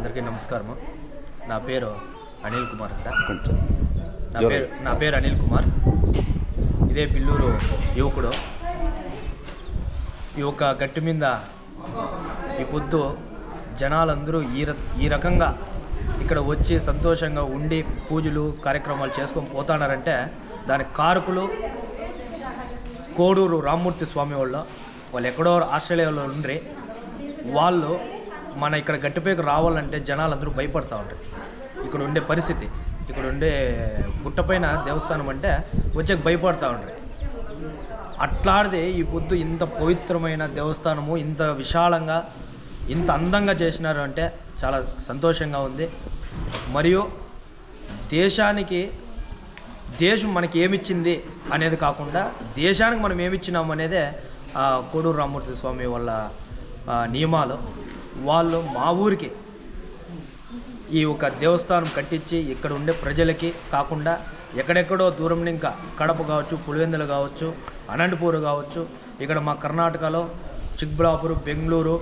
అందరికీ నమస్కారము. నా పేరు అనిల్ కుమార్ నా పేరు అనిల్ కుమార్. ఇదే బిల్లూరు యువకుడు. ఈ యొక్క గట్టి మీద ఈ పొద్దు జనాలందరూ ఈ రకంగా ఇక్కడ వచ్చి సంతోషంగా ఉండి పూజలు కార్యక్రమాలు చేసుకొని పోతున్నారంటే దానికి కారకులు కోడూరు రామ్మూర్తి స్వామి వాళ్ళు ఎక్కడో ఆస్ట్రేలియాలో ఉండ్రి. వాళ్ళు మన ఇక్కడ గట్టిపైకి రావాలంటే జనాలందరూ భయపడతా ఉంటారు. ఇక్కడ ఉండే పరిస్థితి, ఇక్కడ ఉండే గుట్టపైన దేవస్థానం అంటే వచ్చాక భయపడతా ఉంటారు. అట్లాడితే ఈ పొద్దు ఇంత పవిత్రమైన దేవస్థానము ఇంత విశాలంగా ఇంత అందంగా చేసినారు అంటే చాలా సంతోషంగా ఉంది. మరియు దేశం మనకి ఏమిచ్చింది అనేది కాకుండా దేశానికి మనం ఏమిచ్చినాము అనేదే కోడూరు రామ్మూర్తి స్వామి వాళ్ళ నియమాలు. వాళ్ళు మా ఊరికి ఈ ఒక దేవస్థానం కట్టించి ఇక్కడ ఉండే ప్రజలకి కాకుండా ఎక్కడెక్కడో దూరం ఇంకా కడప కావచ్చు, పులివెందులు కావచ్చు, అనంతపూర్ కావచ్చు, ఇక్కడ మా కర్ణాటకలో చిక్బళాపూర్, బెంగళూరు,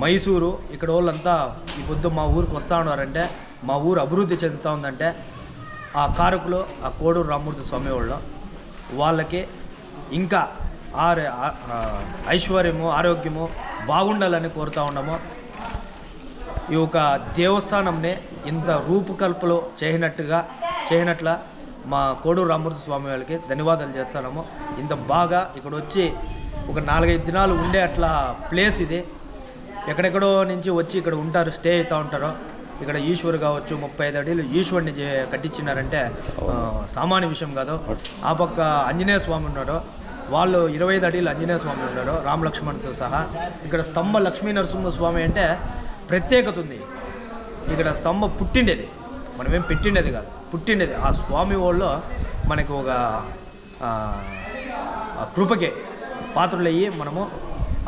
మైసూరు ఇక్కడ వాళ్ళంతా ఈ పొద్దు మా ఊరికి వస్తూ ఉన్నారంటే మా ఊరు అభివృద్ధి చెందుతూ ఉందంటే ఆ కారకులు ఆ కోడూరు రామ్మూర్తి స్వామి వాళ్ళకి ఇంకా ఐశ్వర్యము ఆరోగ్యము బాగుండాలని కోరుతూ ఉన్నాము. ఈ యొక్క దేవస్థానంని ఇంత రూపకల్పలో చేయనట్ల మా కోడూరు రామ్మూర్తి స్వామి వాళ్ళకి ధన్యవాదాలు చేస్తున్నాము. ఇంత బాగా ఇక్కడ వచ్చి ఒక 4-5 దినాలు ఉండే అట్లా ప్లేస్ ఇది. ఎక్కడెక్కడో నుంచి వచ్చి ఇక్కడ ఉంటారు, స్టే అవుతూ ఉంటారు. ఇక్కడ ఈశ్వరు కావచ్చు 35 అడుగులు ఈశ్వరుని కట్టించినారంటే సామాన్య విషయం కాదు. ఆ పక్క ఆంజనేయ స్వామి ఉన్నాడు, వాళ్ళు 25 అడుగులు ఆంజనేయ స్వామి ఉన్నారు రామలక్ష్మణ్తో సహా. ఇక్కడ స్తంభ లక్ష్మీ నరసింహ స్వామి అంటే ప్రత్యేకత ఉంది. ఇక్కడ స్తంభం పుట్టిండేది, మనమేం పెట్టిండేది కాదు, పుట్టిండేది. ఆ స్వామి వాళ్ళు మనకు ఒక కృపకే పాత్రలయ్యి మనము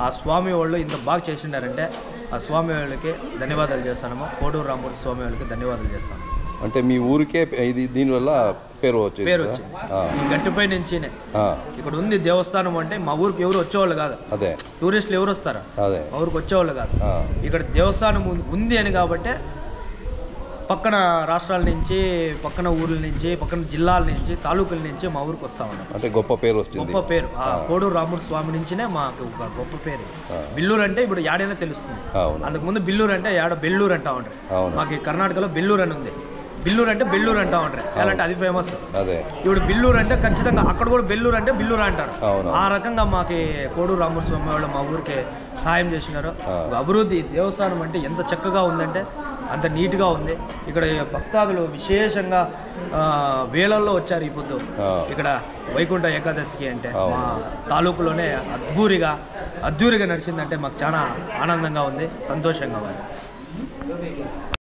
ఆ స్వామి వాళ్ళు ఇంత బాగా చేసిండారంటే ఆ స్వామి వాళ్ళకి ధన్యవాదాలు చేస్తాము. కోడూరు రామ్మూర్తి స్వామి వాళ్ళకి ధన్యవాదాలు చేస్తాను. అంటే మీ ఊరికే ఇది దీనివల్ల పేరు వచ్చింది. ఈ గట్టిపై నుంచి ఇక్కడ ఉంది దేవస్థానం అంటే మా ఊరికి ఎవరు వచ్చేవాళ్ళు కాదు. అదే టూరిస్టులు ఎవరు వస్తారా, అదే మా ఊరికి వచ్చేవాళ్ళు కాదు. ఇక్కడ దేవస్థానం ఉంది అని కాబట్టి పక్కన రాష్ట్రాల నుంచి, పక్కన ఊర్ల నుంచి, పక్కన జిల్లాల నుంచి, తాలూకుల నుంచి మా ఊరికి వస్తూ ఉన్నారు. అంటే గొప్ప పేరు వస్తుంది. గొప్ప పేరు ఆ కోడూరు రామ్మూర్తి స్వామి నుంచినే మాకు ఒక గొప్ప పేరు. బిల్లూరు అంటే ఇప్పుడు యాడైనా తెలుస్తుంది. అంతకుముందు బిల్లూరు అంటే యాడ బెల్లూరు అంటా ఉంటారు. మాకు కర్ణాటకలో బెల్లూరు అని ఉంది. బిల్లూరు అంటే బెల్లూరు అంటా ఉంటారు. ఎలాంటి అది ఫేమస్. ఇప్పుడు బిల్లూరు అంటే ఖచ్చితంగా అక్కడ కూడా బెల్లూరు అంటే బిల్లూరు అంటారు. ఆ రకంగా మాకు కోడూరు రామ్మూర్తి స్వామి వాళ్ళు మా ఊరికి సహాయం చేసినారు. అభివృద్ధి దేవస్థానం అంటే ఎంత చక్కగా ఉందంటే అంత నీట్గా ఉంది. ఇక్కడ భక్తాదులు విశేషంగా వేలల్లో వచ్చారు ఈ పొద్దు. ఇక్కడ వైకుంఠ ఏకాదశికి అంటే మా తాలూకులోనే అద్దూరిగా నడిచిందంటే మాకు చాలా ఆనందంగా ఉంది, సంతోషంగా ఉంది.